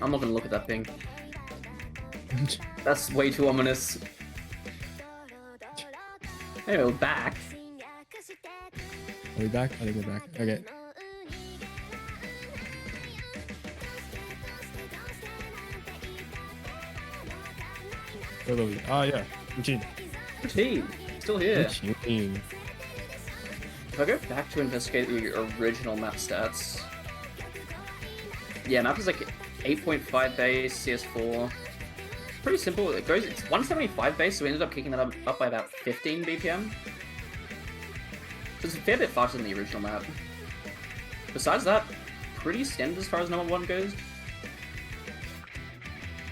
I'm not gonna look at that thing. That's way too ominous. Anyway, we're back. Are we back? I think we're back. Okay. Where were we? Oh yeah, routine. Routine. Still here. Routine. If I go back to investigate the original map stats... Yeah, map is like 8.5 base, CS4. Pretty simple. It's 175 base, so we ended up kicking that up by about 15 BPM. So it's a fair bit faster than the original map. Besides that, pretty standard as far as number 1 goes.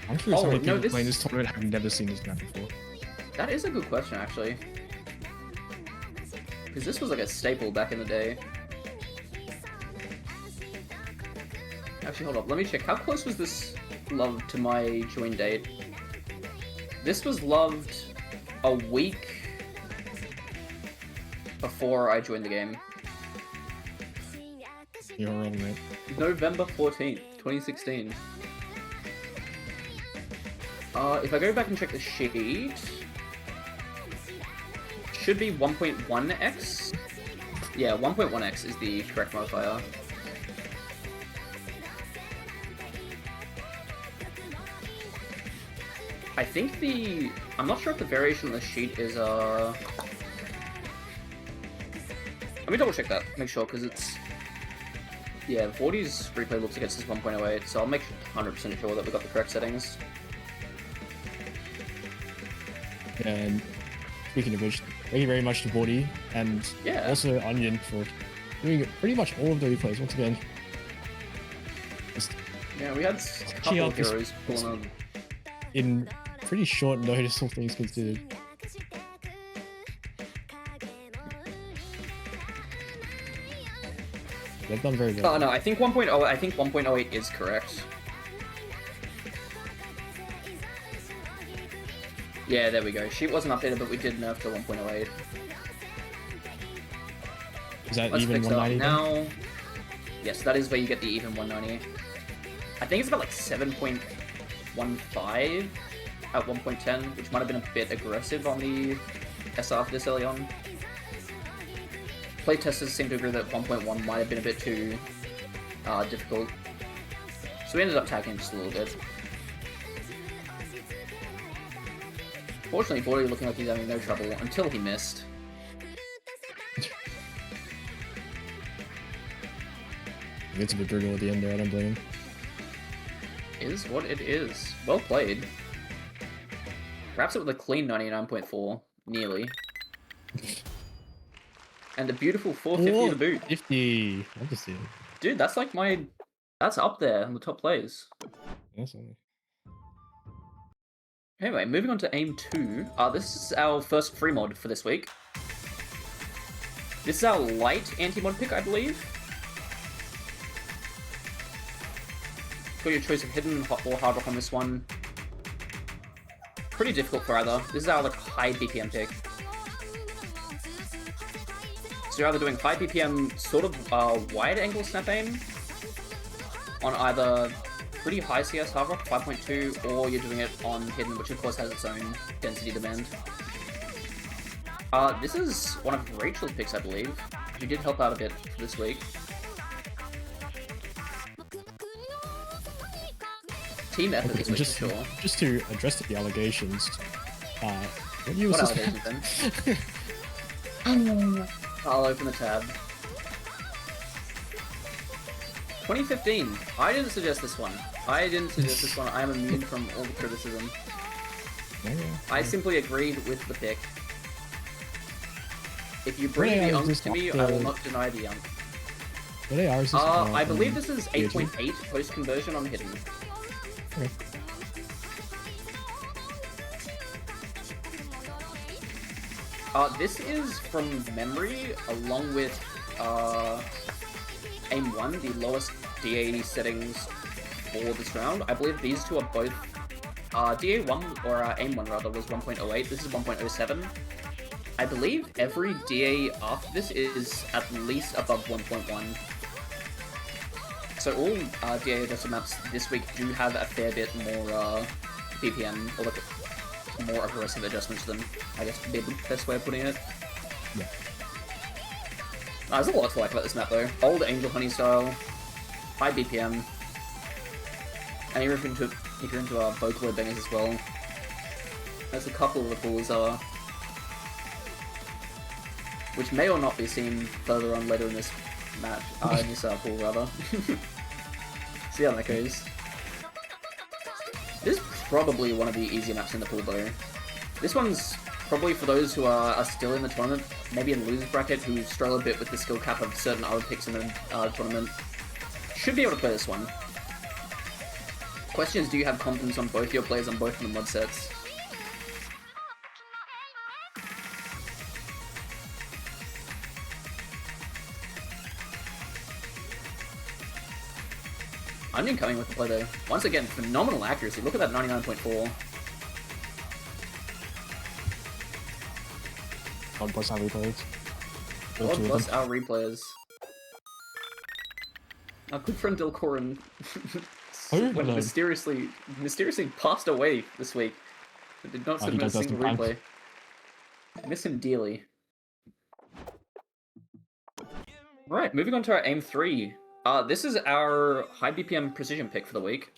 I'm curious how many people playing this tournament have never seen this map before. That is a good question, actually. Because this was like a staple back in the day. Actually, hold up. Let me check. How close was this loved to my join date? This was loved a week before I joined the game. You're wrong, mate. November 14th, 2016. If I go back and check the sheet, should be 1.1x. Yeah, 1.1x is the correct modifier. I think I'm not sure if the variation on the sheet is, let me double check that, make sure, because it's... Yeah, Vorti's replay looks like it's 1.08, so I'll make 100% sure that we got the correct settings. And speaking of which, thank you very much to Vorti, and also Onion for doing pretty much all of the replays once again. Yeah, we had a couple of heroes pulling on. In pretty short notice, all things considered. They've done very well. Oh no, I think 1.0. I think 1.08 is correct. Yeah, there we go. Sheet wasn't updated, but we did nerf to 1.08. Is that Let's even fix 190 now? Yes, that is where you get the even 190. I think it's about like 7.15 at 1.10, which might have been a bit aggressive on the SR for this early on. Playtesters seem to agree that 1.1 might have been a bit too difficult. So we ended up tagging just a little bit. Fortunately, Vorti looking like he's having no trouble until he missed. It's a bit brutal at the end there, I don't blame him. Is what it is. Well played. Wraps it with a clean 99.4. Nearly. And a beautiful 450 to boot. 50. I'm just saying. Dude, that's like my... That's up there on the top plays. Yes, only. Anyway, moving on to Aim 2. This is our first free mod for this week. This is our light anti-mod pick, I believe. Got your choice of hidden or hard rock on this one. Pretty difficult for either. This is our like high BPM pick. So you're either doing high BPM sort of wide angle snap aim on either pretty high CS hard rock 5.2, or you're doing it on hidden, which of course has its own density demand. This is one of Rachel's picks, I believe. Who did help out a bit this week. Team effort this week, for sure. Just to address the allegations, what year was this? Allegations then? I'll open the tab. 2015. I didn't suggest this one. I am immune from all the criticism. I simply agreed with the pick. If you bring the unk to me, I will not deny the unk. I believe this is 8.8 post-conversion on hidden. Okay. This is from memory, along with Aim 1, the lowest DA settings for this round. I believe these two are both... DA1, or Aim 1 rather, was 1.08. This is 1.07. I believe every DA after this is at least above 1.1. So so all DA adjusted maps this week do have a fair bit more BPM, or like more aggressive adjustments to them, I guess would be the best way of putting it. Yeah. There's a lot to like about this map though. Old Angel Honey style, high BPM, and if you're into Vocaloid bangers as well. There's a couple of the pools which may or not be seen further on later in this match, in this pool rather. See how that goes. This is probably one of the easier maps in the pool though. This one's probably for those who are still in the tournament, maybe in losers bracket, who struggle a bit with the skill cap of certain other picks in the tournament. Should be able to play this one. Question is, do you have confidence on both your players on both of the mod sets? Onion coming with the play though. Once again, phenomenal accuracy. Look at that 99.4. God bless our replayers. God bless our replayers. Our good friend Delcorin went mysteriously passed away this week. I did not submit a single replay. Miss him dearly. Right, moving on to our aim 3. This is our high BPM precision pick for the week.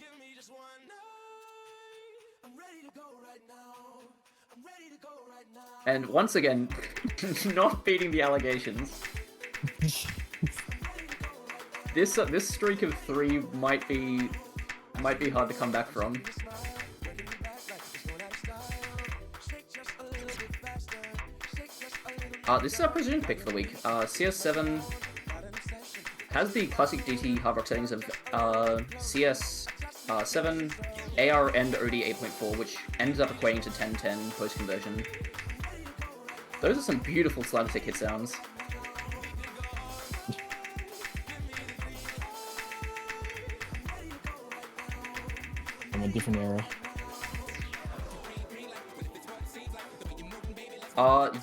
And once again, not beating the allegations. This streak of 3 might be hard to come back from. This is our precision pick for the week. CS7 has the classic DT hard rock settings of CS7, AR, and OD 8.4, which ends up equating to 1010 post conversion. Those are some beautiful slider tick hit sounds. From a different era.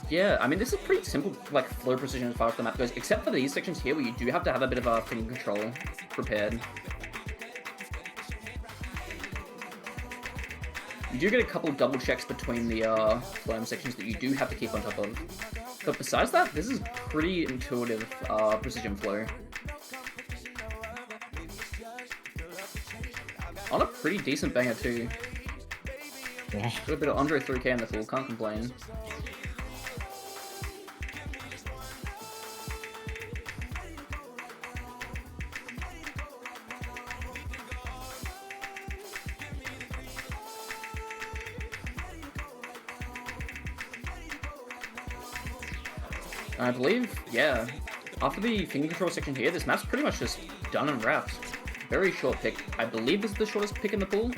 Yeah, I mean, this is pretty simple, like, flow precision as far as the map goes, except for these sections here where you do have to have a bit of a finger control prepared. You do get a couple of double checks between the phloem sections that you do have to keep on top of. But besides that, this is pretty intuitive precision flow. On a pretty decent banger too. Yeah. Got a bit of Andre 3K in the pool, can't complain. I believe, yeah, after the finger control section here, this map's pretty much just done and wrapped. Very short pick. I believe this is the shortest pick in the pool.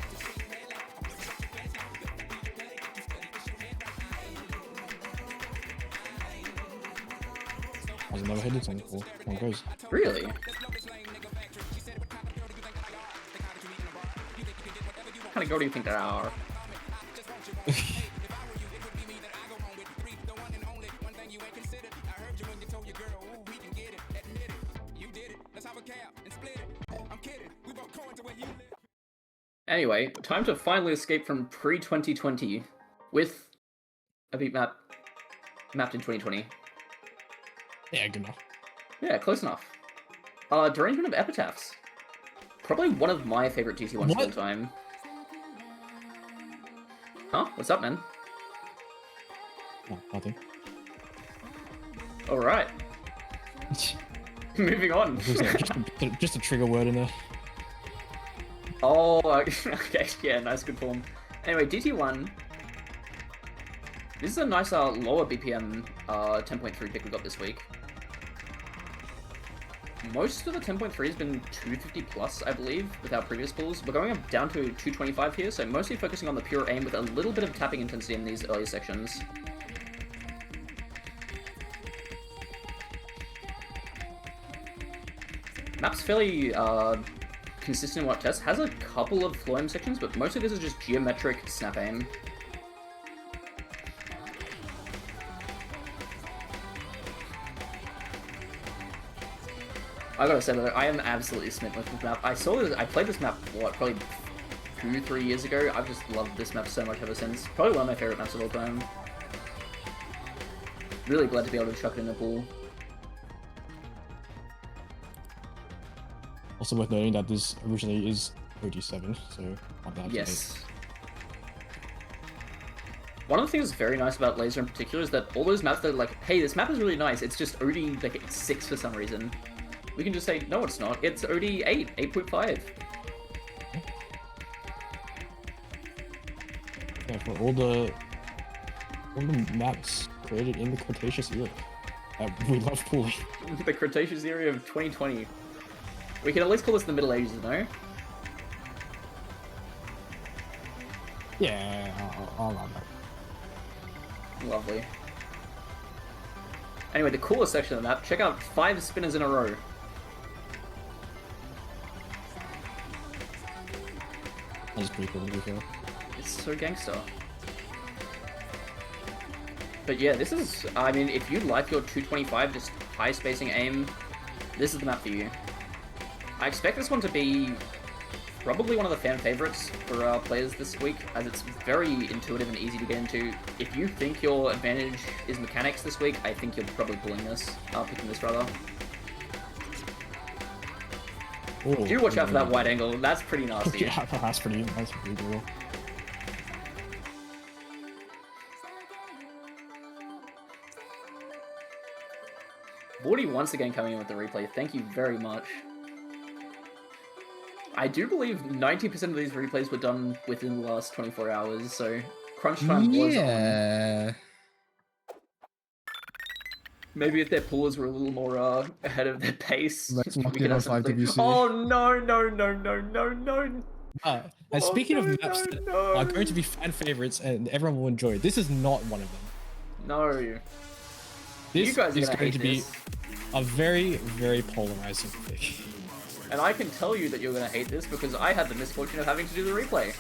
I've never hit it on the pool. One goes. Really? What kind of go do you think there are? Anyway, time to finally escape from pre-2020 with a beat map mapped in 2020. Yeah, good enough. Yeah, close enough. Derangement of Epitaphs. Probably one of my favorite GT1s of all time. Huh? What's up, man? No, nothing. Alright. Moving on. just a trigger word in there. Oh, okay, yeah, nice, good form. Anyway, DT1. This is a nice lower BPM 10.3 pick we got this week. Most of the 10.3 has been 250 plus, I believe, with our previous pulls. We're going up down to 225 here, so mostly focusing on the pure aim with a little bit of tapping intensity in these early sections. Map's fairly consistent in what it tests. Has a couple of phloem sections, but mostly this is just geometric snap aim. I gotta say that I am absolutely smitten with this map. I played this map, what, probably 2-3 years ago. I've just loved this map so much ever since. Probably one of my favorite maps of all time. Really glad to be able to chuck it in the pool. Also worth noting that this originally is OG7, so I'm not yes. One of the things that's very nice about Laser in particular is that all those maps that are like, hey, this map is really nice, it's just OD like 6 for some reason. We can just say, no, it's not. It's OD 8, 8.5. Yeah, for all the maps created in the Cretaceous era. We love pooling. The Cretaceous era of 2020. We can at least call this the Middle Ages, no? Yeah, I'll allow that. Lovely. Anyway, the coolest section of the map, check out 5 spinners in a row. That's pretty cool to be fair. It's so gangster. But yeah, this is, I mean, if you like your 225, just high spacing aim, this is the map for you. I expect this one to be probably one of the fan favorites for players this week, as it's very intuitive and easy to get into. If you think your advantage is mechanics this week, I think you're probably picking this rather. Ooh, do watch out for that wide angle, that's pretty nasty. Yeah, that's pretty cool. Vorty once again coming in with the replay, thank you very much. I do believe 90% of these replays were done within the last 24 hours, so crunch time was on. Maybe if their poolers were a little more ahead of their pace. Let's not get on 5WC. Oh no. And speaking of maps that are going to be fan favorites and everyone will enjoy, this is not one of them. No. This you guys is going to be a very, very polarizing pick. And I can tell you that you're going to hate this because I had the misfortune of having to do the replay.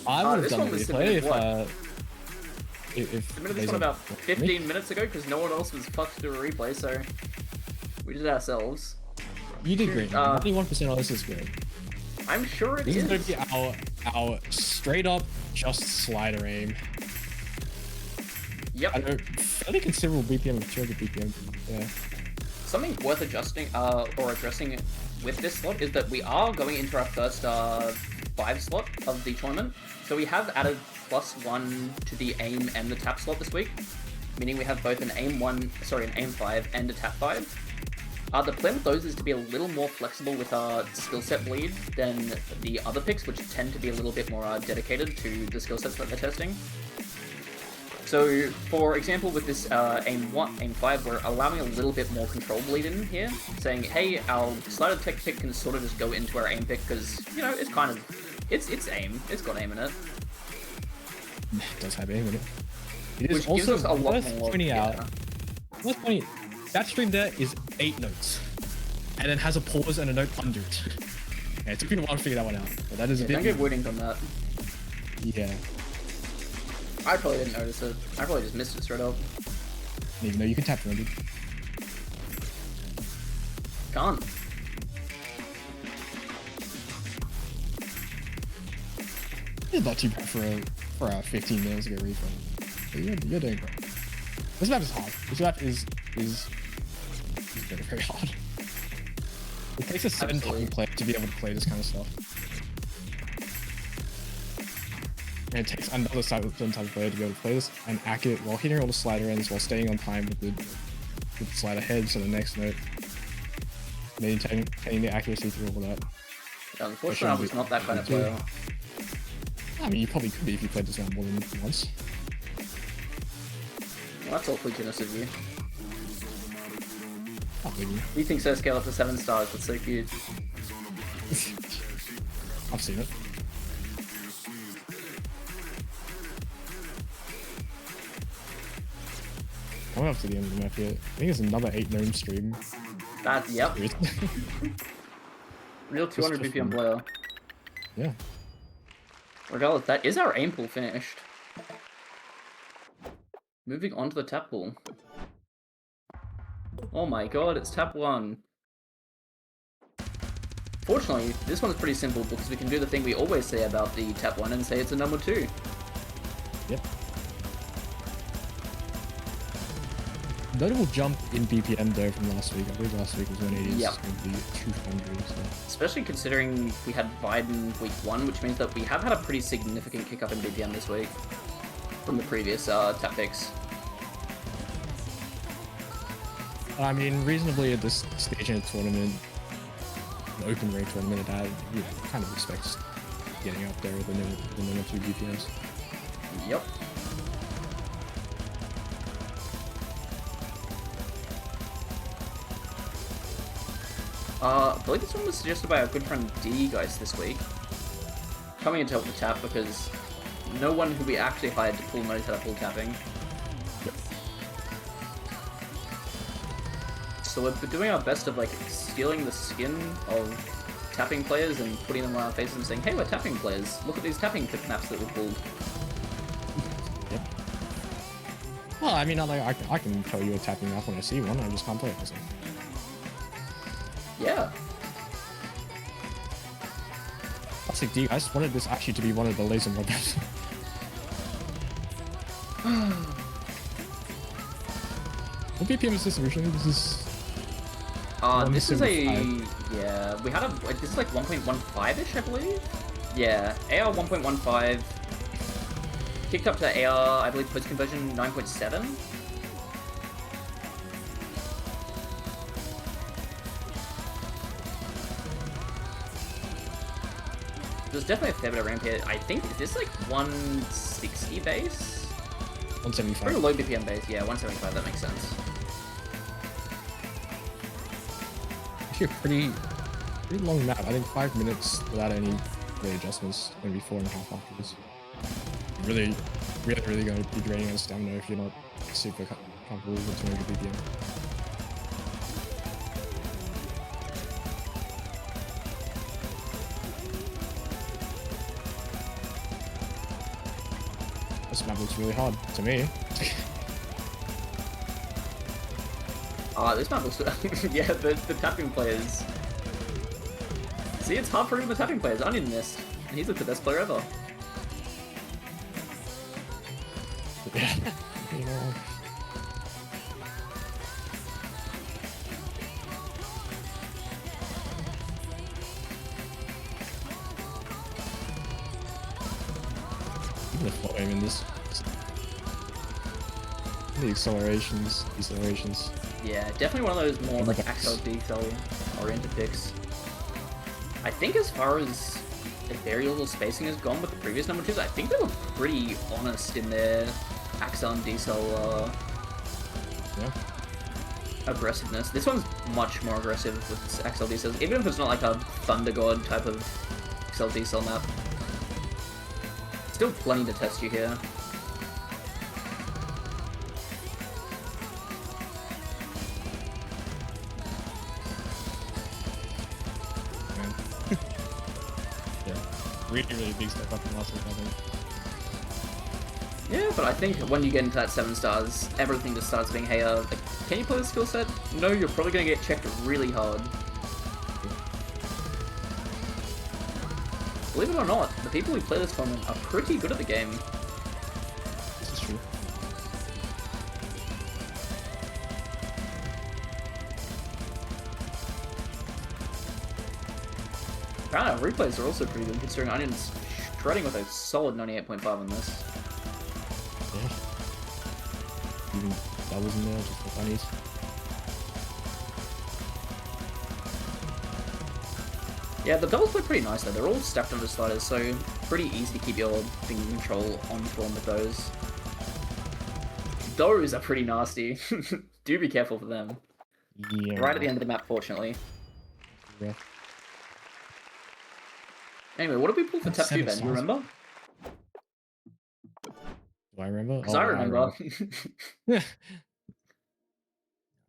I would have done the replay if submitted this one about 15 minutes ago because no one else was fucked to do a replay, so we did it ourselves. You did great. 91% of this is great. I'm sure it is. This is going to be our straight up just slider aim. Yep. I know, fairly considerable BPM of 200 BPM. Yeah. Something worth adjusting or addressing with this slot is that we are going into our first 5 slot of the tournament. So we have added +1 to the aim and the tap slot this week, meaning we have both an aim 5 and a tap 5. The plan with those is to be a little more flexible with our skill set bleed than the other picks, which tend to be a little bit more dedicated to the skill sets that they're testing. So, for example, with this aim 5, we're allowing a little bit more control bleed in here, saying, hey, our slider tech pick can sort of just go into our aim pick because, you know, it's kind of, it's aim, it's got aim in it. It does have aim in it. It is which also gives us a lot worth more, pointing out. Worth pointing, that stream there is 8 notes, and then has a pause and a note under it. Yeah, it took me a while to figure that one out, but that is a bit. Don't get wording on that. Yeah. I probably didn't notice it. I probably just missed it straight up. Even though you can tap 200. Can't. It's not too bad for a 15 minutes ago refund. But you're doing great. This map is hard. This map is very, very hard. It takes a certain type of player to be able to play this kind of stuff. And it takes another certain type of player to be able to play this and act it while hitting all the slider ends, while staying on time with the slider heads and the next note. Maintaining the accuracy through all that. Unfortunately, I was not that kind of player. I mean, you probably could be if you played this round more than once. Well, that's awfully generous of you. Not really. You think so scale up to 7 stars, that's so cute. I've seen it. Coming up to the end of the map here. I think it's another 8 gnome stream. Yep. Real 200 BPM player. Yeah. Regardless, that is our aim pool finished. Moving on to the tap pool. Oh my god, it's tap 1. Fortunately, this one's pretty simple because we can do the thing we always say about the tap 1 and say it's a number 2. Yep. Notable jump in BPM though from last week. I believe last week was 180. Yep. It's going to be 200. So. Especially considering we had Biden week 1, which means that we have had a pretty significant kick up in BPM this week from the previous tap picks. I mean, reasonably at this stage in a tournament, an open rate tournament, you kind of expects getting up there with the number 2 BPMs. Yep. I believe this one was suggested by our good friend D guys this week. Coming in to help the tap because no one who we actually hired to pull knows how to pull tapping. Yep. So we're doing our best of like stealing the skin of tapping players and putting them on our faces and saying, hey, we're tapping players. Look at these tapping maps that we pulled. Yep. Well, I mean, I can tell you a tapping map when I see one. I just can't play it myself. Yeah. Classic D. I just wanted this actually to be one of the laser mod maps. What BPM is this originally? This is... this is a... Yeah, we had a... This is like 1.15-ish, I believe? Yeah, AR 1.15. Kicked up to AR, I believe, post-conversion 9.7. There's definitely a fair bit of ramp here. I think, is this like 160 base? 175. Pretty low BPM base, yeah, 175, that makes sense. Actually, a pretty long map. I think 5 minutes without any great adjustments, maybe 4.5 after this. Really going to be draining on stamina if you're not super comfortable with 200 BPM. This map looks really hard to me. This map looks... yeah, the tapping players... See, it's hard for even the tapping players. Onion missed. And he's like the best player ever. Yeah. You know. Even the flow aim in this. The accelerations, decelerations. Yeah, definitely one of those more like Impacts. axle decel oriented picks. I think as far as the variable spacing has gone with the previous number 2s, I think they were pretty honest in their axle and decel Yeah. aggressiveness. This one's much more aggressive with its axle decels, even if it's not like a Thunder God type of axle decel map. Still plenty to test you here. Man. Yeah. Really big step up from last week, I think. Yeah, but I think when you get into that 7 stars, everything just starts being, hey, like, can you play this skill set? No, you're probably going to get checked really hard. Believe it or not, the people who play this tournament are pretty good at the game. This is true. Apparently, our replays are also pretty good, considering Onion's shredding with a solid 98.5 on this. Yeah. Even doubles in there, just for funnies. Yeah, the doubles play pretty nice though. They're all stacked under sliders, so pretty easy to keep your finger control on form with those. Those are pretty nasty. Do be careful for them. Yeah. Right at the end of the map, fortunately. Yeah. Anyway, what did we pull for That's tap 2 7 then? You stars. remember? Do I remember? Because I remember.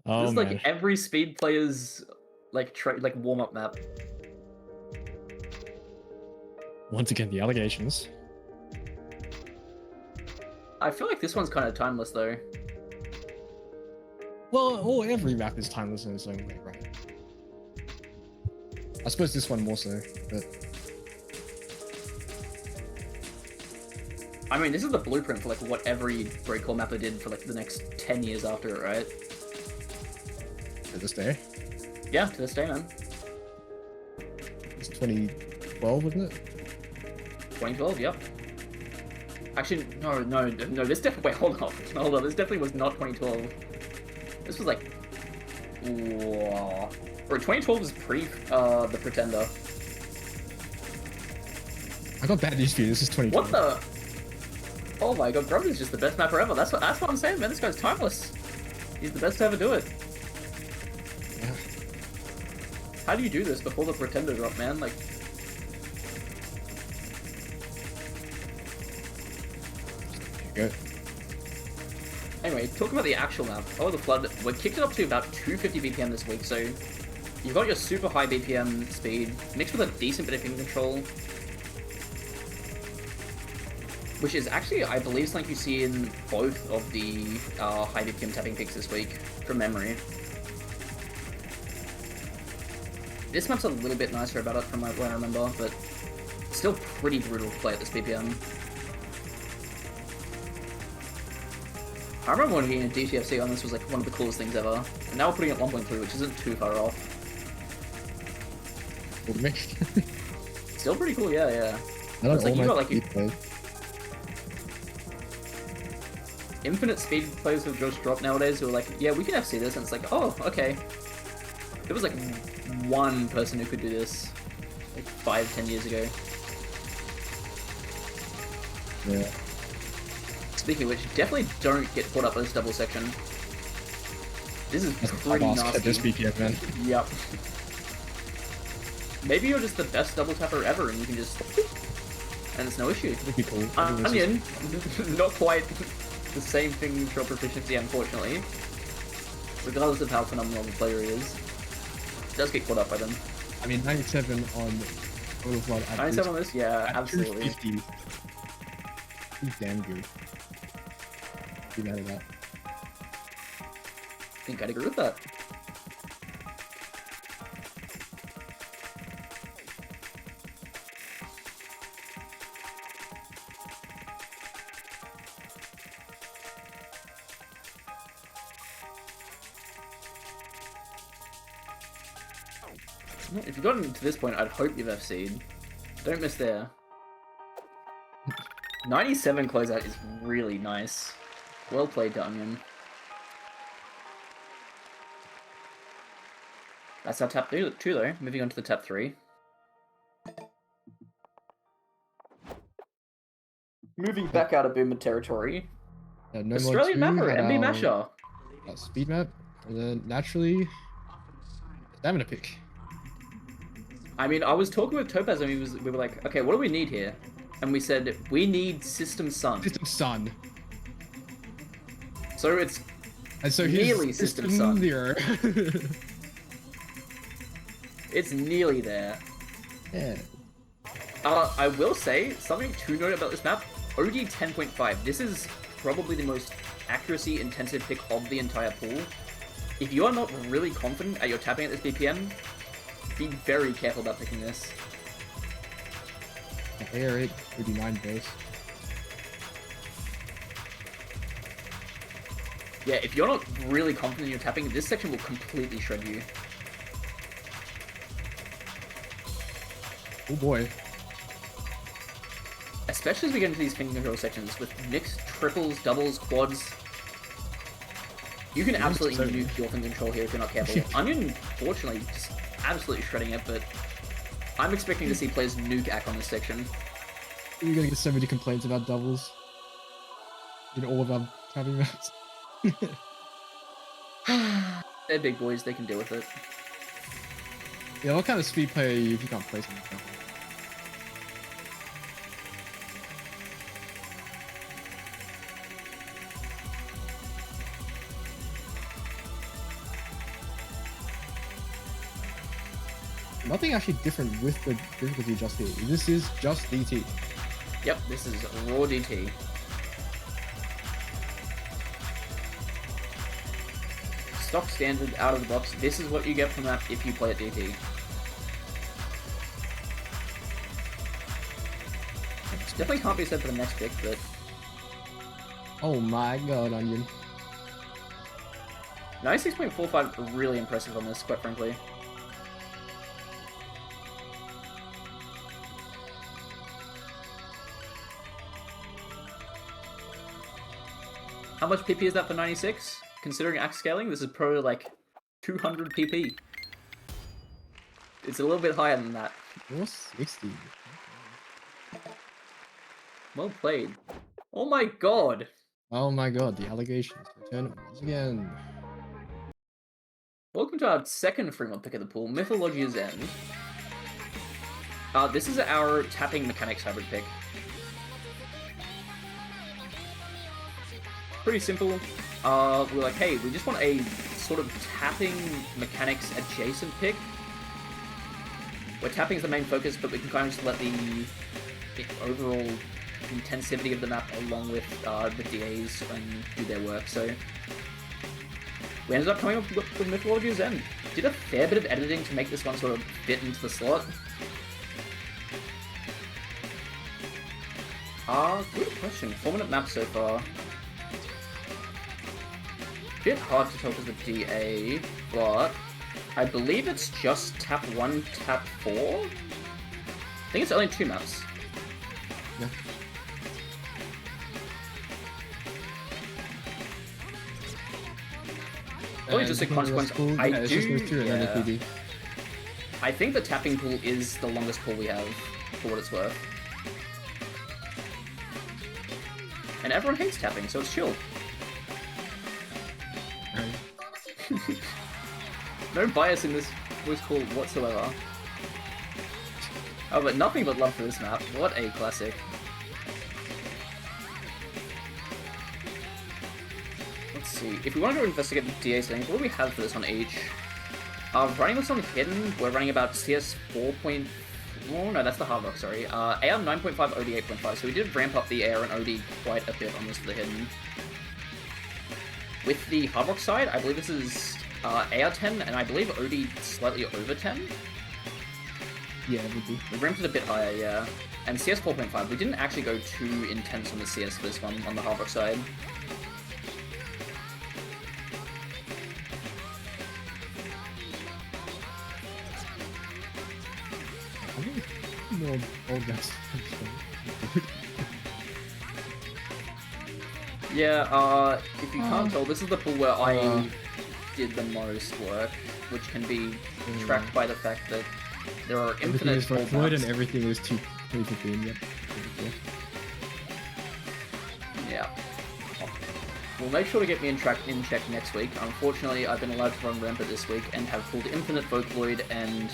Oh, This is man. like every speed player's like warm-up map. Once again, the allegations. I feel like this one's kind of timeless though. Well, every map is timeless in its own way, right? I suppose this one more so, but I mean, this is the blueprint for like what every breakcore mapper did for like the next 10 years after it, right? to this day, Yeah, to this day, man. it's 2012, wasn't it? 2012, yep. Actually, no, this definitely, wait, hold on, this definitely was not 2012. This was like, whoa. Or 2012 was pre, the Pretender. I got bad news for you. This is 2012. What the? Oh my god, Grub is just the best mapper ever. That's what I'm saying, man. This guy's timeless. He's the best to ever do it. Yeah. How do you do this before the Pretender drop, man? Like, Go. anyway, talking about the actual map. Oh, the Flood. We kicked it up to about 250 BPM this week, so you've got your super high BPM speed mixed with a decent bit of ping control, which is actually, I believe, something you see in both of the high BPM tapping picks this week, from memory. This map's a little bit nicer about it from what I remember, but still pretty brutal to play at this BPM. I remember when getting a DTFC on this was like one of the coolest things ever, and now we're putting it at 1.3, which isn't too far off. Cool mixed. Still pretty cool, yeah. I don't It's like you got like speed play. infinite speed players who just drop nowadays who are like, yeah, we can FC this, and it's like, oh, okay. There was like one person who could do this like 5-10 years ago. Yeah. Speaking of which, definitely don't get caught up in this double section. This is That's pretty a at this nasty. BPM, man. Yep. Maybe you're just the best double tapper ever and you can just... and it's no issue. It'd be cool. I think this Onion, not quite the same thing control proficiency, unfortunately. Regardless of how phenomenal the player is. Does get caught up by them. I mean, 97 on Total Flood. 97 on this? Yeah, absolutely. 250. He's damn good. Be mad at that. I think I'd agree with that. If you've gotten to this point, I'd hope you've FC'd. Don't miss there. 97 closeout is really nice. Well played, Onion. That's our tap 2 though. Moving on to the tap 3. Moving back out of Boomer territory. No Australian mod 2 mapper, had MB our, Masher. Speed map, and then naturally, stamina pick. I mean, I was talking with Topaz and we were like, okay, what do we need here? And we said, we need System Sun. System Sun. So it's And so nearly he's System Sun. 0. It's nearly there. Yeah. I will say, something to note about this map, OD 10.5, this is probably the most accuracy intensive pick of the entire pool. If you are not really confident at your tapping at this BPM, be very careful about picking this. AR8, 39 base. Yeah, if you're not really confident in your tapping, this section will completely shred you. Oh boy. Especially as we get into these finger control sections with mixed triples, doubles, quads. You can absolutely nuke your finger control here if you're not careful. Onion, fortunately, just absolutely shredding it, but I'm expecting to see players nuke Ack on this section. You're gonna get so many complaints about doubles in all of our tapping maps. They're big boys, they can deal with it. Yeah, what kind of speed player are you if you can't play something? Nothing actually different with the difficulty just here. This is just DT. Yep, this is raw DT. stock standard out of the box. This is what you get from that if you play at DT. Definitely can't be said for the next pick, but... Oh my god, Onion. 96.45 really impressive on this, quite frankly. How much PP is that for 96? Considering axe scaling, this is probably like 200 PP. It's a little bit higher than that. 460. Well played. Oh my god! Oh my god, the allegations return once again. Welcome to our second Fremont pick of the pool, Mythologia's End. This is our tapping mechanics hybrid pick. Pretty simple. We're like, hey, we just want a sort of tapping mechanics adjacent pick. Where tapping is the main focus, but we can kind of just let the overall intensivity of the map along with the DAs and do their work. So we ended up coming up with Mythologia's End. Did a fair bit of editing to make this one sort of fit into the slot. Good question. 4-minute map so far. Bit hard to tell because of the DA, but I believe it's just tap 1, tap 4? I think it's only 2 maps. Yeah. Only just a consequence. Cool. I do. Yeah. I think the tapping pool is the longest pool we have, for what it's worth. And everyone hates tapping, so it's chill. No bias in this voice call whatsoever. Oh, but nothing but love for this map. What a classic. Let's see. If we want to go investigate the DA settings, what do we have for this on each? Running this on hidden, we're running about CS 4. Oh no, that's the hard rock, sorry. AR 9.5, OD 8.5, so we did ramp up the AR and OD quite a bit on this for the hidden. With the hard rock side, I believe this is AR 10, and I believe OD slightly over 10. Yeah, it would be. We ramped it a bit higher, yeah. And CS 4.5, we didn't actually go too intense on the CS for this one, on the hard rock side. No, old guys. Yeah, if you can't tell, this is the pool where I did the most work, which can be tracked by the fact that there are infinite void and everything is 215, yep. Yeah. We'll make sure to get me in check next week. Unfortunately, I've been allowed to run Rampart this week and have pulled Infinite Void and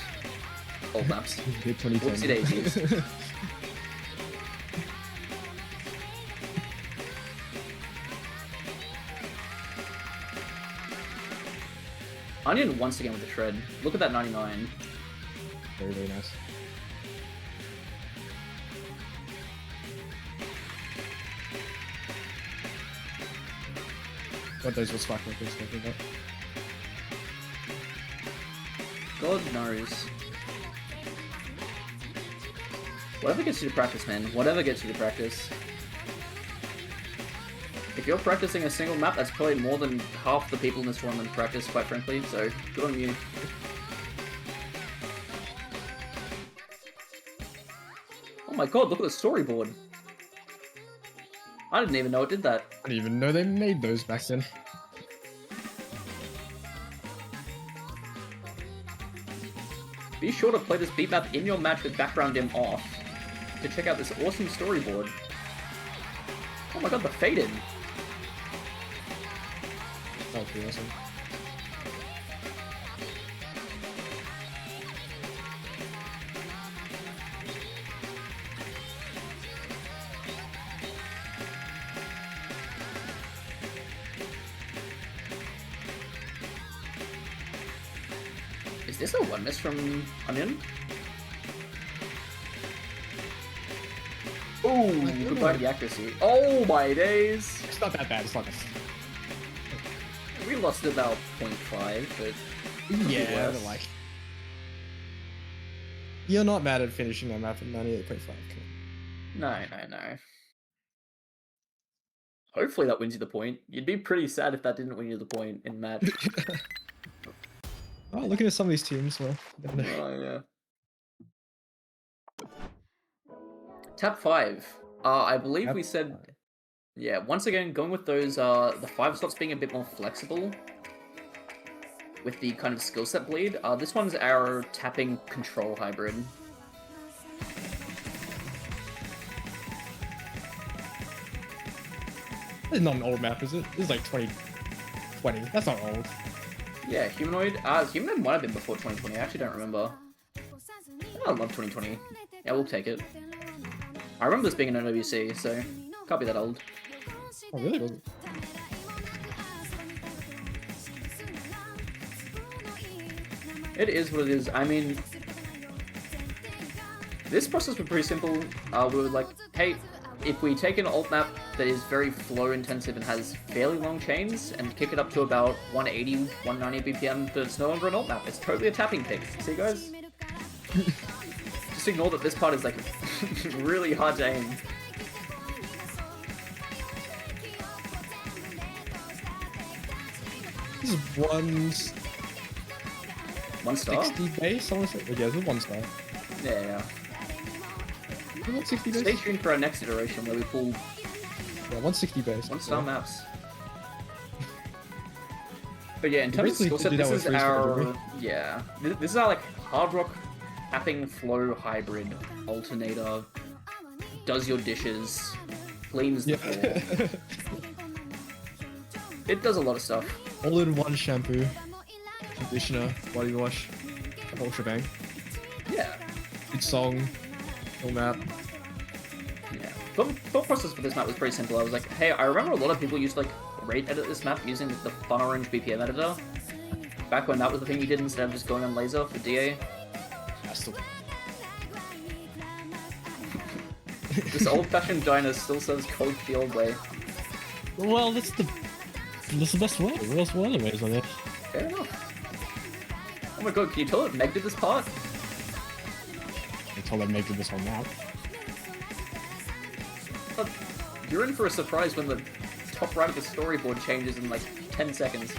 old maps. Whoopsie daisies. Onion once again with the shred. Look at that 99. Very, very nice. What those will spike like this, talking about? God knows. Whatever gets you to practice, man. Whatever gets you to practice. If you're practicing a single map, that's probably more than half the people in this tournament practice, quite frankly, so good on you. Oh my god, look at the storyboard. I didn't even know it did that. I didn't even know they made those back then. Be sure to play this beat map in your match with background dim off to check out this awesome storyboard. Oh my god, the fade-in. Oh, pretty awesome. Is this a one miss from Onion? Ooh, goodbye to the accuracy. Oh my days! It's not that bad, it's not that We you lost about 0.5, but yeah, but like, you're not mad at finishing that map at 98.5. no. Hopefully that wins you the point. You'd be pretty sad if that didn't win you the point in match. Oh, looking at some of these teams, well, Oh yeah. Tap 5. I believe we said, yeah. Once again, going with those the 5 slots being a bit more flexible with the kind of skill set bleed. This one's our tapping control hybrid. It's not an old map, is it? This is like 2020. That's not old. Yeah, Humanoid. Humanoid might have been before 2020. I actually don't remember. I love 2020. Yeah, we'll take it. I remember this being an OWC, so can't be that old. Oh, really? Was it? It is what it is. I mean, this process was pretty simple. We were like, hey, if we take an alt map that is very flow intensive and has fairly long chains and kick it up to about 180, 190 BPM, then it's no longer an alt map. It's totally a tapping pick. See, guys? Just ignore that this part is like really hard to aim. This is one star? 60 base, I want to say. Yeah, this is 1 star. Yeah. Is it 60 base? Stay tuned for our next iteration where we pull Yeah, 160 base. 1-star maps. But yeah, in terms of skill set, did that this is with freestyle, didn't our this is our like hard rock tapping flow hybrid alternator. Does your dishes, cleans the floor. It does a lot of stuff. All in one shampoo, conditioner, body wash, the whole shebang. Yeah. Good song, full map. Yeah. Thought process for this map was pretty simple. I was like, hey, I remember a lot of people used to like rate edit this map using the Fun Orange BPM editor. Back when that was the thing you did instead of just going on laser for DA. This old-fashioned diner still serves coke the old way. Well, that's the best way. What else were other ways on it? Fair enough. Oh my god, can you tell that Meg did this part? I told them Meg did this whole map. But you're in for a surprise when the top right of the storyboard changes in like 10 seconds.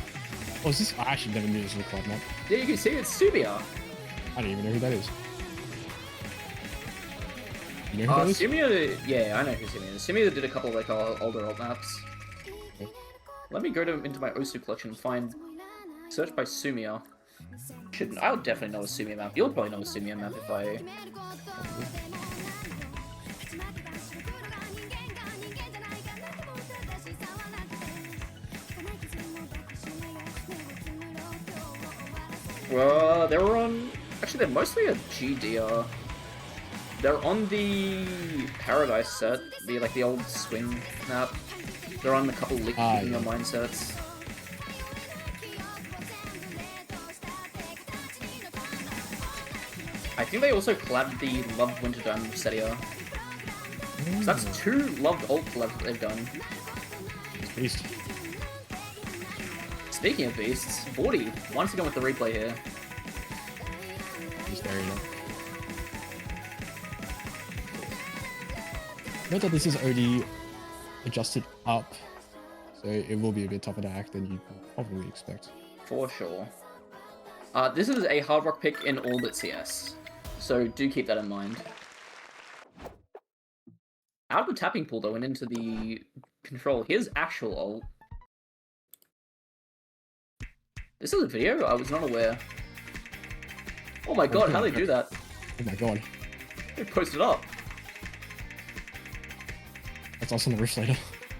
Oh, is this? I actually never knew this was a club map. Yeah, you can see it's Sumia. I don't even know who that is. You know who that is? Sumia, yeah, I know who Sumia is. Sumia did a couple of like older alt maps. Okay. Let me go into my Osu collection and find, search by Sumia. I'll definitely know a Sumia map. You'll probably know a Sumia map if I... Well, they were on... Actually, they're mostly a GDR. They're on the Paradise set, the old swing map. They're on a couple Keeping Your Mind sets. I think they also collabed the Loved Winter Dome set here. So that's 2 loved alt collabs that they've done. Beast. Speaking of beasts, 40, once again with the replay here. Just there you go. Note that this is already adjusted up, so it will be a bit tougher to act than you'd probably expect. For sure. This is a hard rock pick in all but CS, so do keep that in mind. Out of the tapping pool though and into the control, here's actual ult. This is a video? I was not aware. Oh my god, how do they do that? Oh my god. They posted up. That's also in the rift later.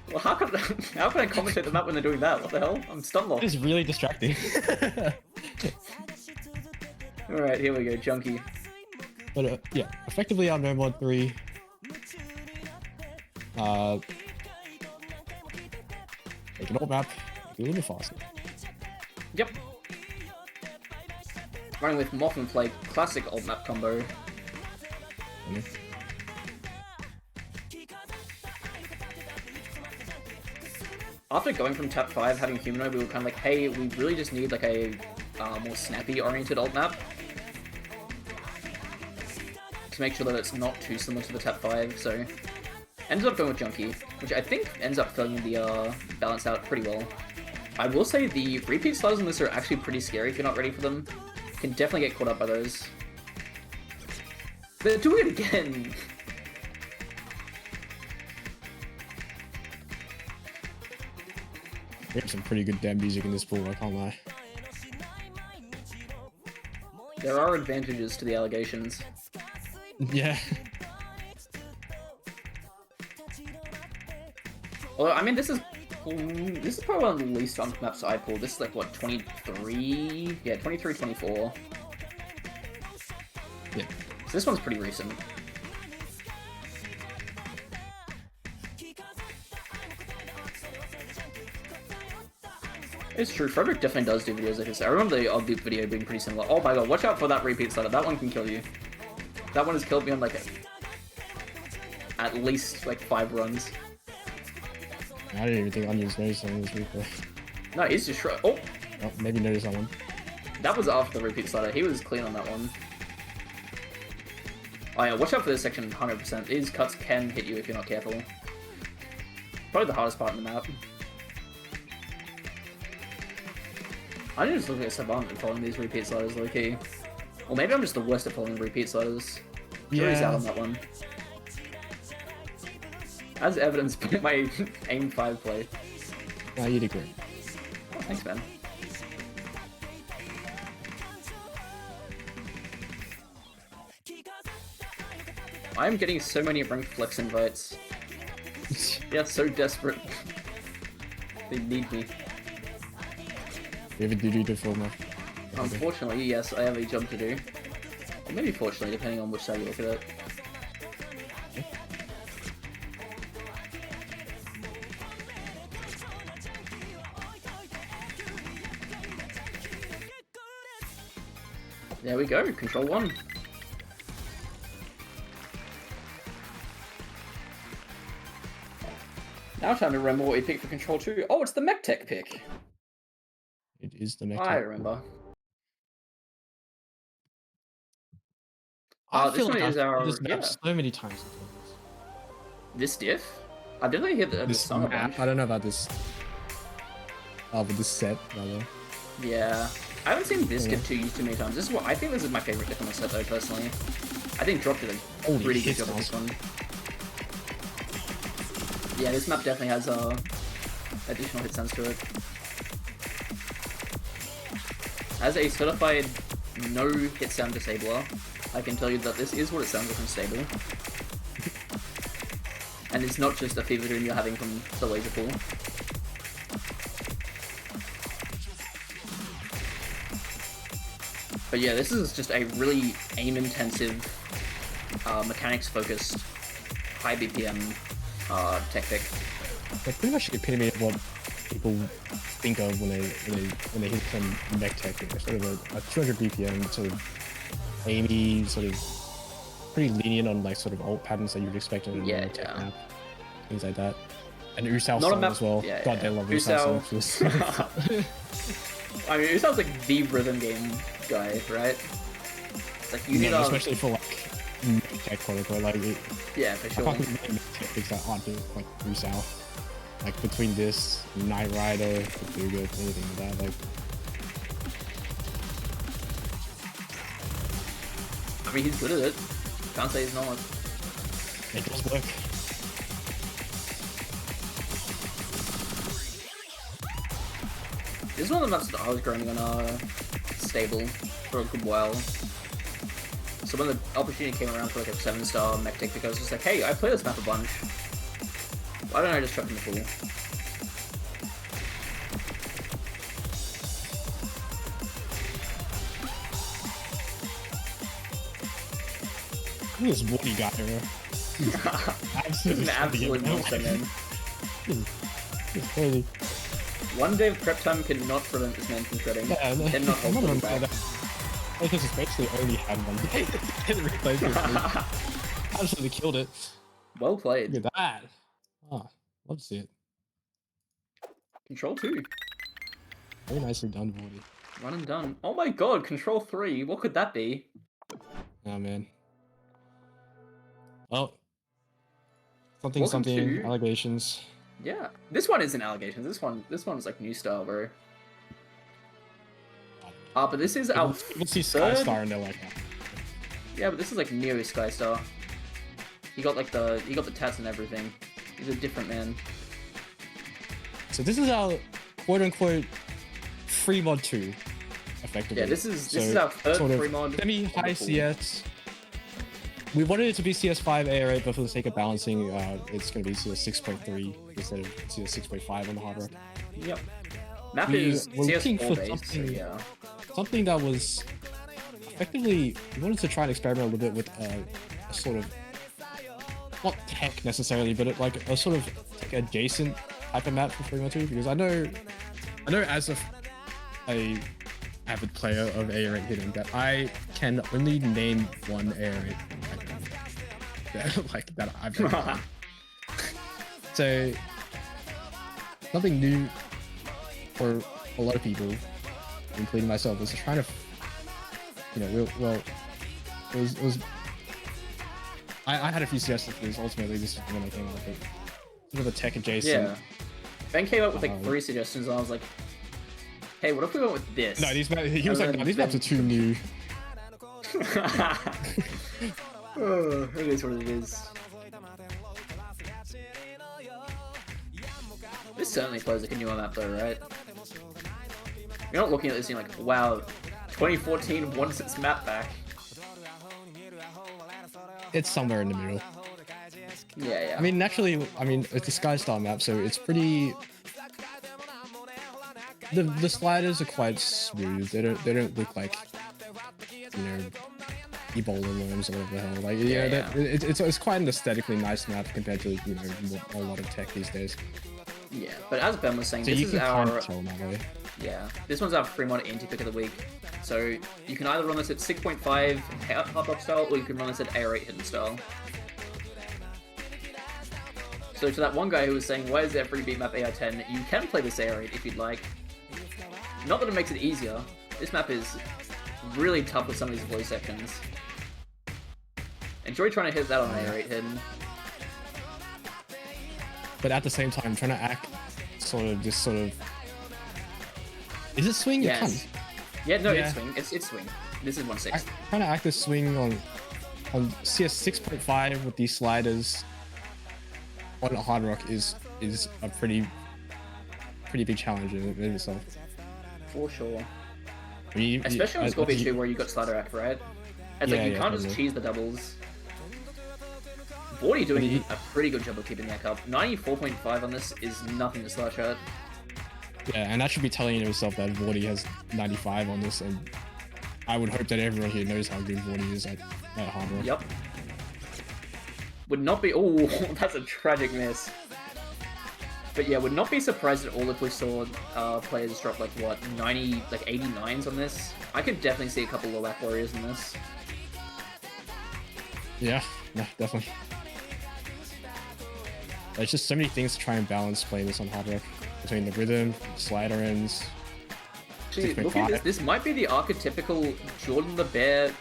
Well, how can I commentate the map when they're doing that? What the hell? I'm stun locked. It is really distracting. Alright, here we go, Junkie. But yeah, effectively our No Mod 3. Make an old map, make it a little bit faster. Yep. Running with Moth and Flake, classic old map combo. after going from Tap 5, having Humanoid, we were kind of like, hey, we really just need like a more snappy-oriented alt map to make sure that it's not too similar to the Tap 5, so ended up going with Junkie, which I think ends up filling the balance out pretty well. I will say the repeat sliders on this are actually pretty scary if you're not ready for them. You can definitely get caught up by those. They're doing it again! We have some pretty good damn music in this pool, I can't lie. There are advantages to the allegations. Yeah. Although, I mean, this is probably one of the least on maps I pulled. This is like, what, 23? Yeah, 23, 24. Yeah. So this one's pretty recent. It's true, Frederick definitely does do videos like this. I remember the odd loop video being pretty similar. Oh my god, watch out for that repeat slider. That one can kill you. That one has killed me on like at least like 5 runs. I didn't even think Onion's noticed on this replay. No, he's just oh, maybe noticed that one. that was after the repeat slider. He was clean on that one. Oh yeah, watch out for this section 100%. These cuts can hit you if you're not careful. Probably the hardest part in the map. I didn't just look at Savant at following these repeat sliders low-key. Or maybe I'm just the worst at following repeat sliders. Jury's out on that one. As evidenced by my aim 5 play. Yeah, you did great. Oh, thanks, man. I'm getting so many ranked flex invites. Yeah, so desperate. They need me. You have a duty to film now. Unfortunately, yes, I have a job to do. Or maybe fortunately, depending on which side you look at it. There we go, control 1. Now time to remember what we picked for control 2. Oh, it's the Mech Tech pick. It is the next I one. remember. I This feel one like is I've our played this map so many times. This diff? I definitely hear the This song a map, bunch. I don't know about this. Oh, but this set, rather. Yeah. I haven't seen this diff used too many times. This is what I think this is my favorite diff on the set though, personally. I think Drop did a really good job with this one. Yeah, this map definitely has additional hit sense to it. As a certified no hit sound disabler, I can tell you that this is what it sounds like unstable. And it's not just a fever dream you're having from the laser pool. But yeah, this is just a really aim-intensive, mechanics-focused, high BPM tech pick. They're pretty much the epitome of what people think of when they hit some mech tech. Sort of a 200 BPM, sort of aimy, sort of pretty lenient on like sort of alt patterns that you'd expect in a normal tech map. Things like that. And Usao song as well. Yeah, God, they love Usao songs. I mean, Usao's like the rhythm game guy, right? It's like you need especially for like tech quote unquote, like yeah, for sure. I fucking tech picks that aren't like Usao. Like between this, Knight Rider, Kabuga, anything like that, like. I mean, he's good at it. Can't say he's not. It does work. This is one of the maps that I was grinding on stable for a good while. So when the opportunity came around for like a 7-star mech tech, I was just like, hey, I play this map a bunch. Why don't I just chuck in the pool? Look at this woody guy here. He's an absolute monster, man. It's crazy. One day of prep time cannot prevent this man from shredding. Yeah, Cannot hold him back. Because it's basically only had one day. Absolutely killed it. Well played. Look at that. Oh, love to see it. Control 2. Very nicely done, Vorty. Run and done. Oh my god, Control 3. What could that be? Oh man. Well, something Welcome something to- allegations. Yeah. This one isn't allegations. This one's like new style, bro. But this is our We'll see third... Skystar and they're like, oh. Yeah, but this is like Neo Skystar. He got the tats and everything. He's a different man. So this is our quote-unquote free mod 2, effectively. Yeah, this is our third sort of free mod. Semi-high CS. We wanted it to be CS5 AR8, but for the sake of balancing, it's going to be CS 6.3 instead of CS 6.5 on the hard rock. Yep. Map We're is looking CS4 for based, so something, yeah. something that was effectively, we wanted to try and experiment a little bit with a sort of, not tech necessarily, but like a sort of tech adjacent type of map for free mod 2, because I know as a avid player of AR8 hitting that I can only name one AR8 that I've ever done. So something new for a lot of people, including myself, was trying to, it was I had a few suggestions. Ultimately, this is when I came up with it. Sort of a tech adjacent. Yeah. Ben came up with like 3 suggestions, and I was like, "Hey, what if we went with this?" No, he was like, no, these maps are too new. Oh, it is what it is. This certainly plays like a newer map, though, right? You're not looking at this and you're like, "Wow, 2014 wants its map back." It's somewhere in the middle. Yeah. I mean, naturally, it's a Skystar map, so it's pretty. The sliders are quite smooth. They don't look like, Ebola worms or whatever the hell. Like, it's quite an aesthetically nice map compared to a lot of tech these days. Yeah, but as Ben was saying, So this you is can our kind of tell that way. yeah. This one's our free mod anti-pick of the week. So you can either run this at 6.5 hard rock style, or you can run this at AR8 hidden style. So to that one guy who was saying, "Why is there free beat map AR10?" You can play this AR8 if you'd like. Not that it makes it easier. This map is really tough with some of these voice sections. Enjoy trying to hit that on AR8 hidden. But at the same time, trying to act this sort of. Is it swing? Yes. Yeah, no, Yeah. it's swing. It's swing. This is 1/6. Trying to act this swing on CS 6.5 with these sliders on a hard rock is a pretty big challenge in itself. For sure. I mean, Especially on Scorpion 2 where you got slider act, right? It's like you can't just cheese the doubles. Vorty doing a pretty good job of keeping the act up. 94.5 on this is nothing to slash at. Yeah, and that should be telling yourself that Vorty has 95 on this, and I would hope that everyone here knows how good Vorty is at hard rock. Yep. Would not be... Oh, that's a tragic miss. But yeah, would not be surprised at all if we saw players drop like, what, 90, like 89s on this. I could definitely see a couple low back warriors in this. Yeah, no, definitely. There's just so many things to try and balance playing this on hard rock. Between the rhythm, slider ends. Actually, look at this. This might be the archetypical Jordan the Bear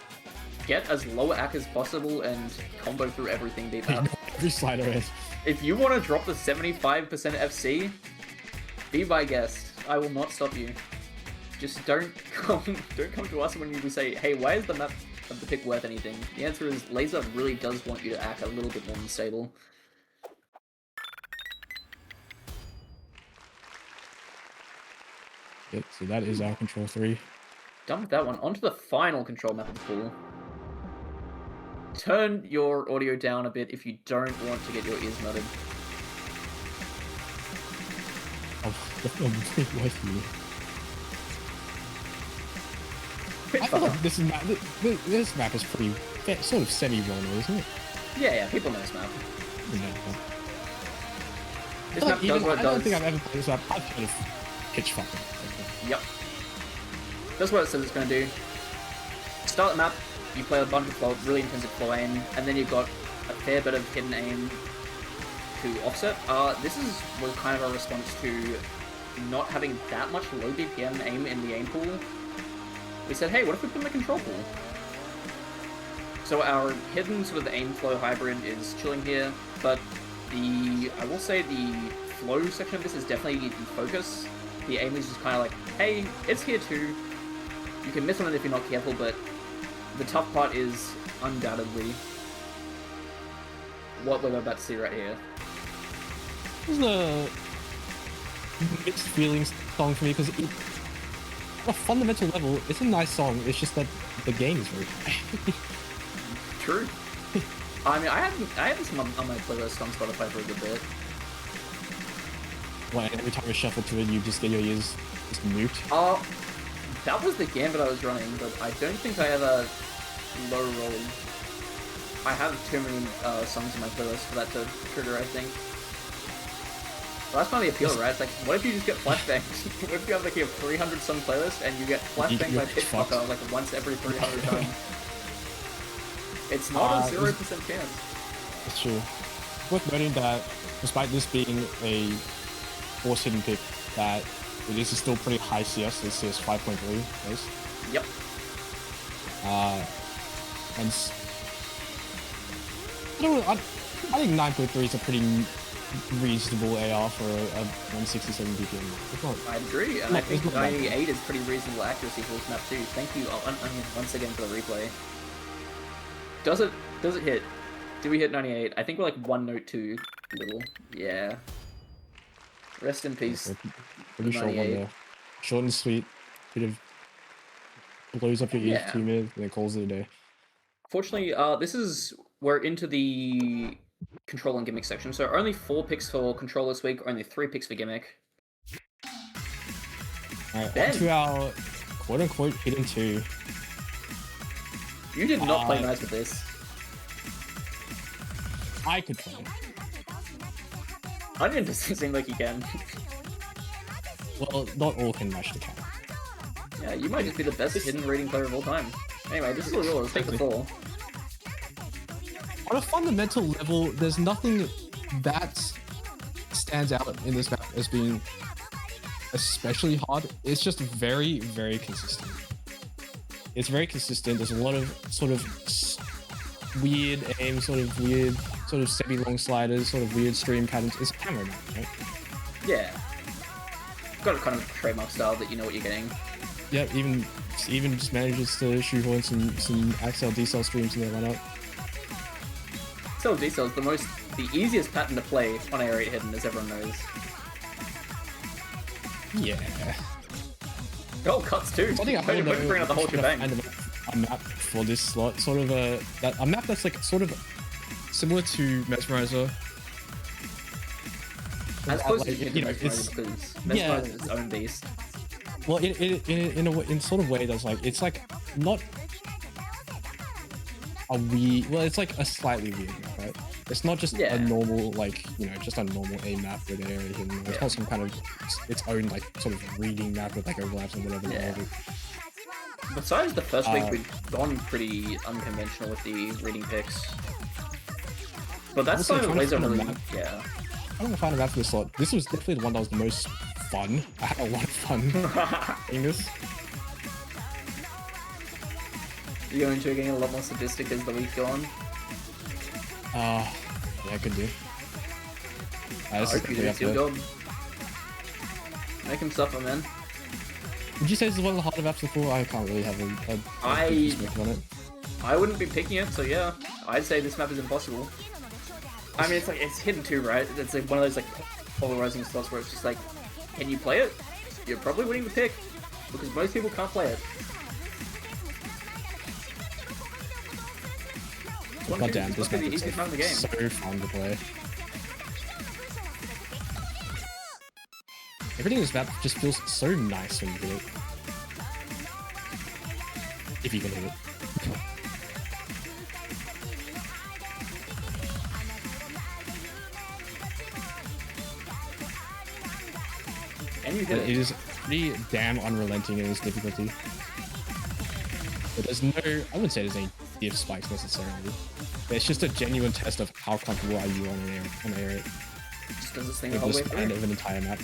get as low ack as possible and combo through everything beat up. Every slider end. If you want to drop the 75% FC, be my guest. I will not stop you. Just don't come to us when you say, "Hey, why is the map of the pick worth anything?" The answer is Laser really does want you to act a little bit more unstable. Yep, so that is our control 3. Done with that one. On to the final control map of the pool. Turn your audio down a bit if you don't want to get your ears nutted. Oh, with you. I feel like this map is pretty sort of semi-well-known, isn't it? Yeah, people know this map. This Like map does what it I don't does. think I've ever played this map. I've heard of pitch fucking. Yep. That's what it says it's going to do. Start the map, you play a bunch of flow, really intensive flow aim, and then you've got a fair bit of hidden aim to offset. This was kind of a response to not having that much low BPM aim in the aim pool, we said, hey, what if we put in the control pool? So our hidden sort of aim flow hybrid is chilling here, but I will say the flow section of this is definitely in focus. The aim is just kind of like, hey, it's here too. You can miss on it if you're not careful, but the tough part is undoubtedly what we're about to see right here. This is a mixed feelings song for me because on a fundamental level, it's a nice song. It's just that the game is very high. True. I mean, I had this on my playlist on Spotify for a good bit. Well, every time you shuffle to it, you just get your ears just nuked. That was the gambit I was running, but I don't think I ever low rolled. I have too many songs in my playlist for that to trigger, I think. Well, that's not the appeal, right? It's like, what if you just get flashbanged? What if you have like a 300 song playlist and you get flashbanged by Pitchfucker like once every 300 times? It's not a 0% chance. It's true. Worth noting that despite this being a force hidden pick, that it is still pretty high CS. It's CS 5.3, yes? Yep. And I think 9.3 is a pretty reasonable AR for a 167 BPM. I'd agree, and I think 98 is pretty reasonable accuracy for this map too. Thank you once again for the replay. Does it hit? Do we hit 98? I think we're like one note too little. Yeah. Rest in peace. Pretty short one there. Short and sweet. Bit of blows up your ears for 2 minutes and then calls it a day. Fortunately, we're into the control and gimmick section. So only 4 picks for control this week, only 3 picks for gimmick. Alright, on to our quote-unquote hidden 2. You did not play nice with this. I could play it. Onion doesn't seem like you can. Well, not all can match the cat. Yeah, you might just be the best hidden rating player of all time. Anyway, this is a rule. Let's take the fall. On a fundamental level, there's nothing that stands out in this map as being especially hard. It's just very, very consistent. It's very consistent. There's a lot of sort of weird aim, sort of semi-long sliders, sort of weird stream patterns. It's a camera map, right? Yeah. Got a kind of trademark style that you know what you're getting. Yeah, even just manages to shoehorn some Axel D-cell streams in there, why not? Axel D-cell is the easiest pattern to play on Air 8 hidden, as everyone knows. Yeah. Oh, cuts too. I think I bring out the whole shebang. A map for this slot, sort of a map that's like sort of similar to Mesmerizer. As opposed to Mesmerizer, because Mesmerizer is its own beast. Well, in sort of way that's like it's like not a weird. Well, it's like a slightly weird map, right? It's not just a normal just a normal A map with an area hidden. It's not some kind of its own like sort of reading map with like overlaps and whatever. Yeah. Besides the first week, we've gone pretty unconventional with the reading picks. But that's kind of ways really, yeah. I don't know if I found a map for this slot. This was definitely the one that was the most fun. I had a lot of fun playing this. You're going to getting a lot more sadistic as the week gone. Yeah, I could do. I hope you do your job. Make him suffer, man. Would you say this is one of the harder maps before? I can't really have a on it. I wouldn't be picking it, so yeah. I'd say this map is impossible. I mean, it's hidden too, right? It's like one of those like polarizing slots where it's just like, can you play it? You're probably winning the pick, because most people can't play it. God damn, this map is so fun to play. Everything in this map just feels so nice when you hit it. If you can hit it. And you hit it. It is pretty damn unrelenting in its difficulty. But there's no, I wouldn't say there's any diff spikes necessarily. It's just a genuine test of how comfortable are you on air. Just does this thing the whole way through. Of an entire map.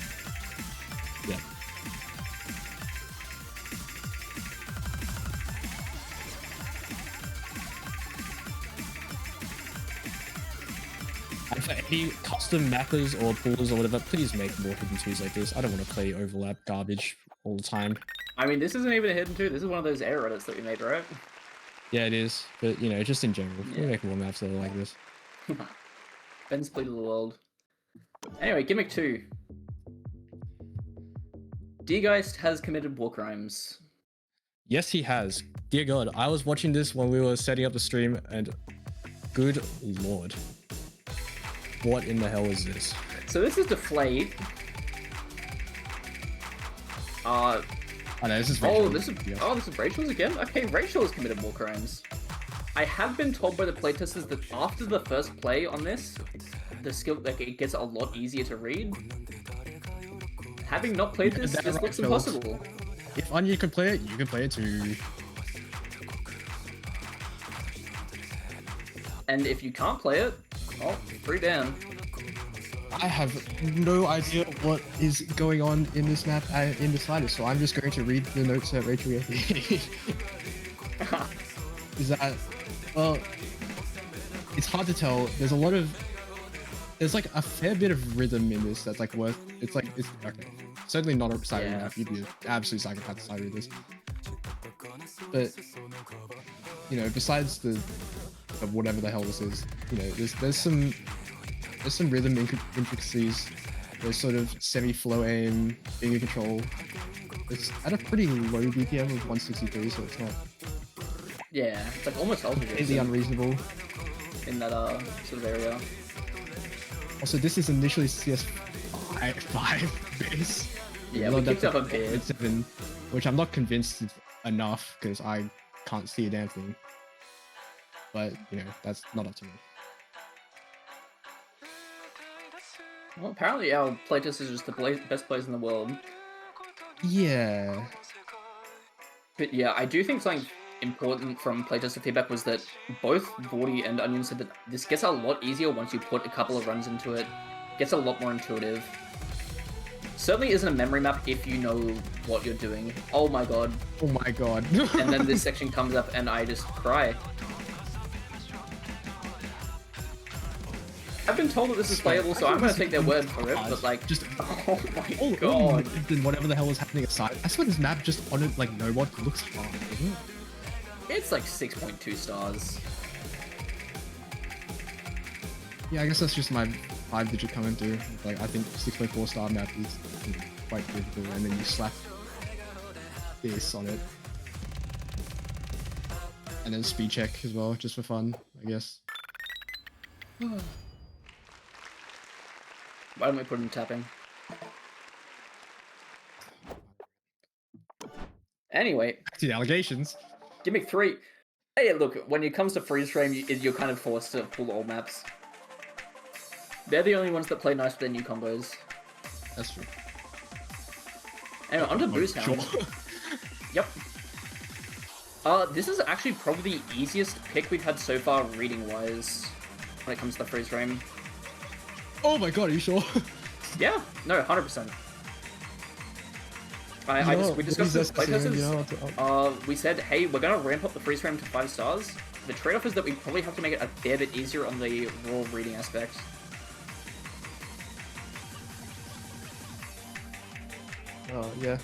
And for any custom mappers or pullers or whatever, please make more hidden twos like this. I don't want to play overlap garbage all the time. I mean, this isn't even a hidden two. This is one of those error edits that we made, right? Yeah, it is. But, you know, just in general, we make more maps that are like this. Ben's Fleet of the World. Anyway, gimmick 2. Geist has committed war crimes. Yes, he has. Dear God, I was watching this when we were setting up the stream, and good lord. What in the hell is this? So this is Deflate. I know, this is Rachel. This is Rachel's again? Okay, Rachel has committed war crimes. I have been told by the playtesters that after the first play on this, the skill, like, it gets a lot easier to read. Having not played this looks impossible. If Onion can play it, you can play it too. And if you can't play it, oh, free down. I have no idea what is going on in this map in the slightest, so I'm just going to read the notes that Rachel gave me. Is that, well, it's hard to tell. There's like a fair bit of rhythm in this that's like worth, it's okay. Certainly not a sight read map. You'd be an absolute psychopath to sight read this. But, you know, besides the whatever the hell this is, you know, there's some rhythm intricacies. There's sort of semi-flow aim, finger control. It's at a pretty low BPM of 163, so it's not. Yeah, it's like almost ultra completely unreasonable in that sort of area. Also, this is initially CS5 base. Yeah, we kicked up a bit. 7, which I'm not convinced is enough because I can't see a damn thing. But, you know, that's not up to me. Well, apparently our playtest is just the best players in the world. Yeah. But yeah, I do think something important from playtester feedback was that both Vorty and Onion said that this gets a lot easier once you put a couple of runs into it. Gets a lot more intuitive. Certainly isn't a memory map if you know what you're doing. Oh my god. Oh my god. And then this section comes up and I just cry. I've been told that this is playable, so I'm gonna take their word for it, but like, just, oh my god. Then whatever the hell is happening aside, I swear this map just on it, like, no one looks hard, doesn't it? It's like 6.2 stars. Yeah, I guess that's just my 5-digit comment through. Like, I think 6.4 star map is quite difficult, and then you slap this on it. And then speed check as well, just for fun, I guess. Why don't we put in tapping? Anyway. Back to the allegations. Gimmick 3. Hey, look, when it comes to freeze frame, you're kind of forced to pull all maps. They're the only ones that play nice with their new combos. That's true. Anyway, onto Boost now. Sure. Yep. This is actually probably the easiest pick we've had so far reading-wise when it comes to freeze frame. Oh my god, are you sure? Yeah, no, 100%. We discussed this playtesters. We said, hey, we're gonna ramp up the freeze frame to 5 stars. The trade-off is that we probably have to make it a fair bit easier on the raw reading aspect. Oh, yeah.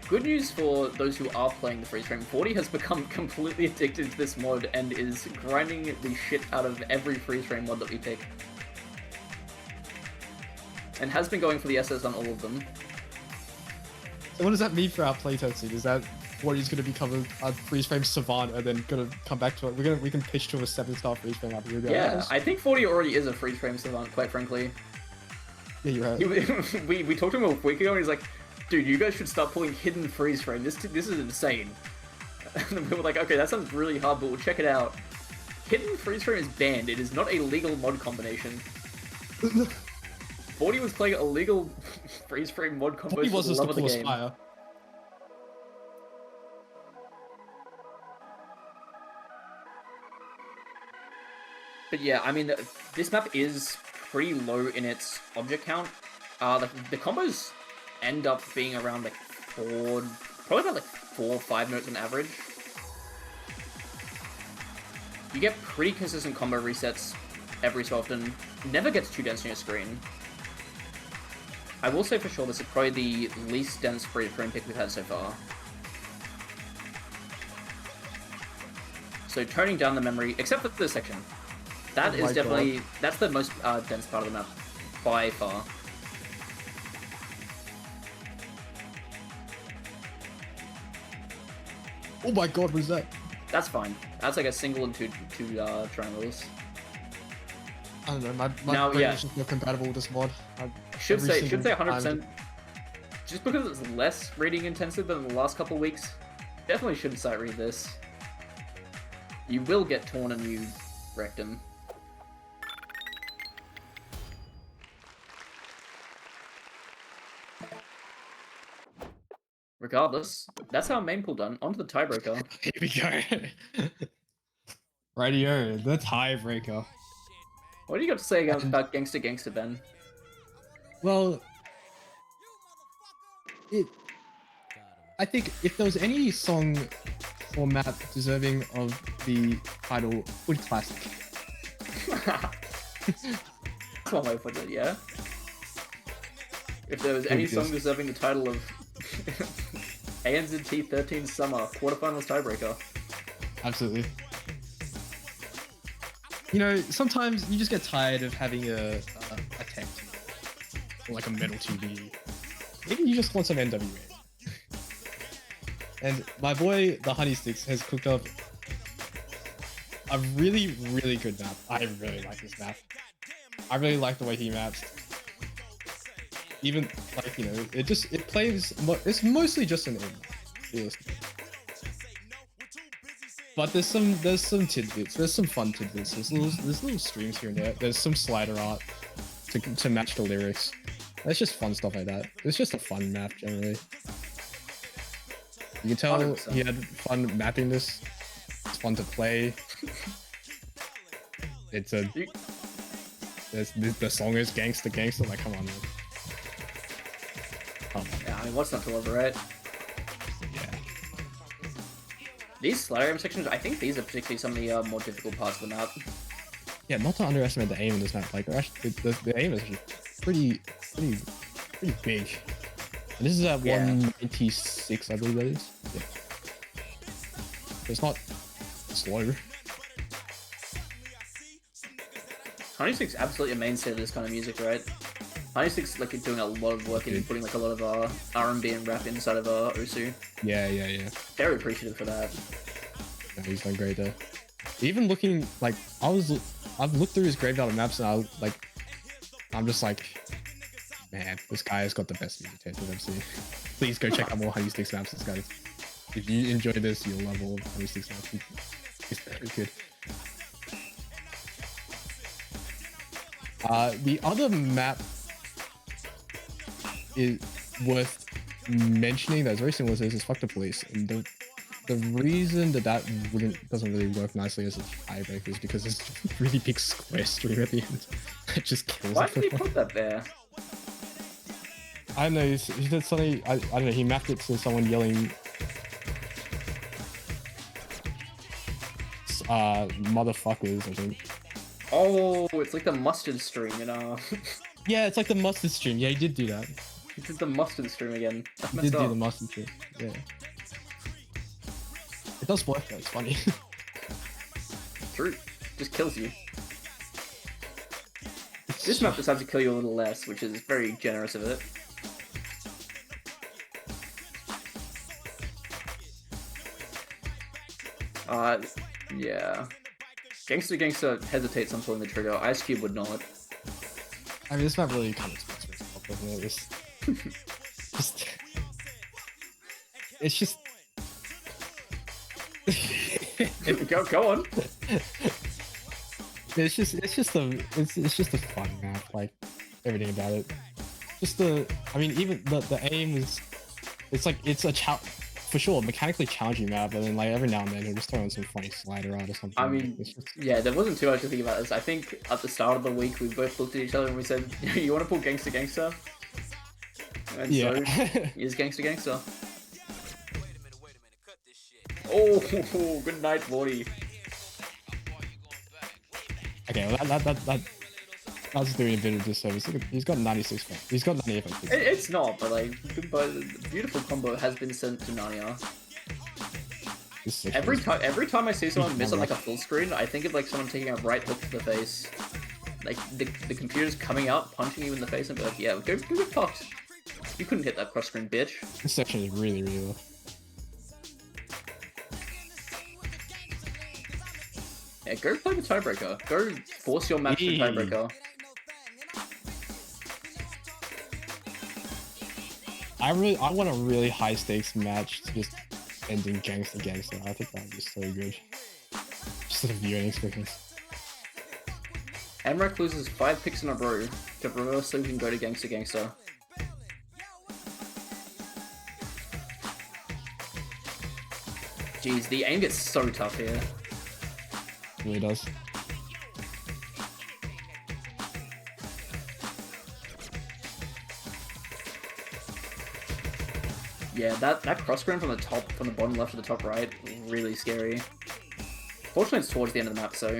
Good news for those who are playing the freeze frame. 40 has become completely addicted to this mod and is grinding the shit out of every freeze frame mod that we pick. And has been going for the SS on all of them. So what does that mean for our playtesting? Is that what he's going to become a freeze frame savant and then going to come back to it? We can pitch to a 7-star freeze frame after we Yeah, I think 40 already is a freeze frame savant, quite frankly. Yeah, you're right. We talked to him a week ago and he's like, dude, you guys should start pulling hidden freeze frame. This is insane. And we were like, okay, that sounds really hard, but we'll check it out. Hidden freeze frame is banned. It is not a legal mod combination. 40 was playing a legal freeze frame mod combo for the love of the game. Fire. But yeah, I mean, this map is pretty low in its object count. The combos end up being around like probably about like 4 or 5 notes on average. You get pretty consistent combo resets every so often. Never gets too dense on your screen. I will say for sure this is probably the least dense frame pick we've had so far. So toning down the memory, except for this section. That is definitely, that's the most dense part of the map, by far. Oh my god, what is that? That's fine. That's like a single and two triangles. I don't know, my Now, brain yeah. is just not compatible with this mod. Should say Every single 100%. time- Just because it's less reading intensive than the last couple weeks, definitely shouldn't sight read this. You will get torn a new rectum. Regardless, that's our main pool done. On to the tiebreaker. Here we go. Radio, the tiebreaker. What do you got to say about Gangsta Gangsta, Ben? Well, I think if there was any song or map deserving of the title, Hood Classic. That's one way to put it, yeah. If there was any song deserving the title of ANZT13S Summer Quarterfinals Tiebreaker. Absolutely. You know, sometimes you just get tired of having a tech or like a metal TV. Maybe you just want some NWA. And my boy, the Honey Sticks, has cooked up a really, really good map. I really like this map. I really like the way he maps. Even like, you know, it plays. It's mostly just an in. But there's some tidbits. There's some fun tidbits. There's little streams here and there. There's some slider art to match the lyrics. It's just fun stuff like that. It's just a fun map generally. You can tell 100%. he had fun mapping this. It's fun to play. It's a. The song is Gangsta Gangsta. Like, come on, man. Yeah, I mean, what's not to love, right? Yeah. These slider aim sections, I think these are particularly some of the more difficult parts of the map. Yeah, not to underestimate the aim in this map. Like, actually, the aim is actually pretty big. And this is at 196, I believe that is. Yeah. So it's not slow. Honey Stick's absolutely a mainstay of this kind of music, right? Honey Stick's like doing a lot of work and putting like a lot of R&B and rap inside of Usu. Yeah. Very appreciative for that. Yeah, he's done great there. Even looking like I've looked through his graveyard of maps and I'm just like, man, this guy has got the best music taste I've ever seen. Please go check out more Honey Sticks maps. This guy, if you enjoy this, you'll love all of Honey Sticks maps. It's very good. The other map is worth mentioning that's very similar to this is Fuck the Police. And the reason that doesn't really work nicely as a tiebreaker is because there's a really big square stream at the end. It just kills Why it. did he put that there? I don't know, he did something, I don't know, he mapped it to someone yelling motherfuckers, I think. Oh, it's like the mustard stream, you know? Yeah, it's like the mustard stream. Yeah, he did do that. He did the mustard stream again. That's He messed did do up. the mustard stream. Yeah. It does work though, it's funny. True. Just kills you. This map decides to kill you a little less, which is very generous of it. Yeah. Gangsta Gangsta hesitates on pulling the trigger. Ice Cube would not. I mean, this map really kind of speaks for itself, doesn't it? It's just... Go on. It's just a fun map, like everything about it. I mean, even the aim is, it's a for sure mechanically challenging map, but then like every now and then he'll just throw in some funny slider art or something. I mean, yeah, there wasn't too much to think about this. I think at the start of the week we both looked at each other and we said, "You want to pull Gangsta Gangsta?" And yeah. so here's Gangsta Gangsta. Oh, good night, Morty. Okay, well, that's doing a bit of disservice. Look at, he's got 96 points. He's got 98 points. It's not, but like, but beautiful combo has been sent to Narnia. Every time I see someone miss on like a full screen, I think of like someone taking a right hook to the face. Like the computer's coming out, punching you in the face, and be like, "Yeah, go get fucked. You couldn't hit that cross screen, bitch." This section is really, really low. Yeah, go play the tiebreaker. Go force your match to tiebreaker. I want a really high stakes match to just end in gangster. I think that would be so good. Just a viewing experience. Amrak loses 5 picks in a row to reverse so we can go to gangster. Jeez, the aim gets so tough here. It really does. Yeah, that cross screen from the bottom left to the top right, really scary. Fortunately, it's towards the end of the map, so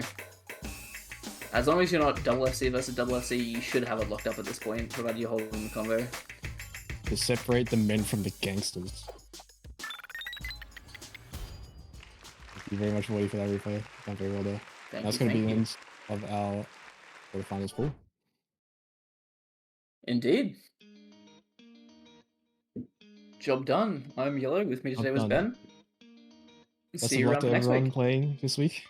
as long as you're not double FC versus double FC, you should have it locked up at this point, provided you're holding the combo. To separate the men from the gangsters. Thank you very much, Woody, for that replay. Done very well there. That's going to be the end of our quarterfinals pool. Indeed. Job done. I'm Yellow. With me today was Ben. Best of luck to everyone playing this week.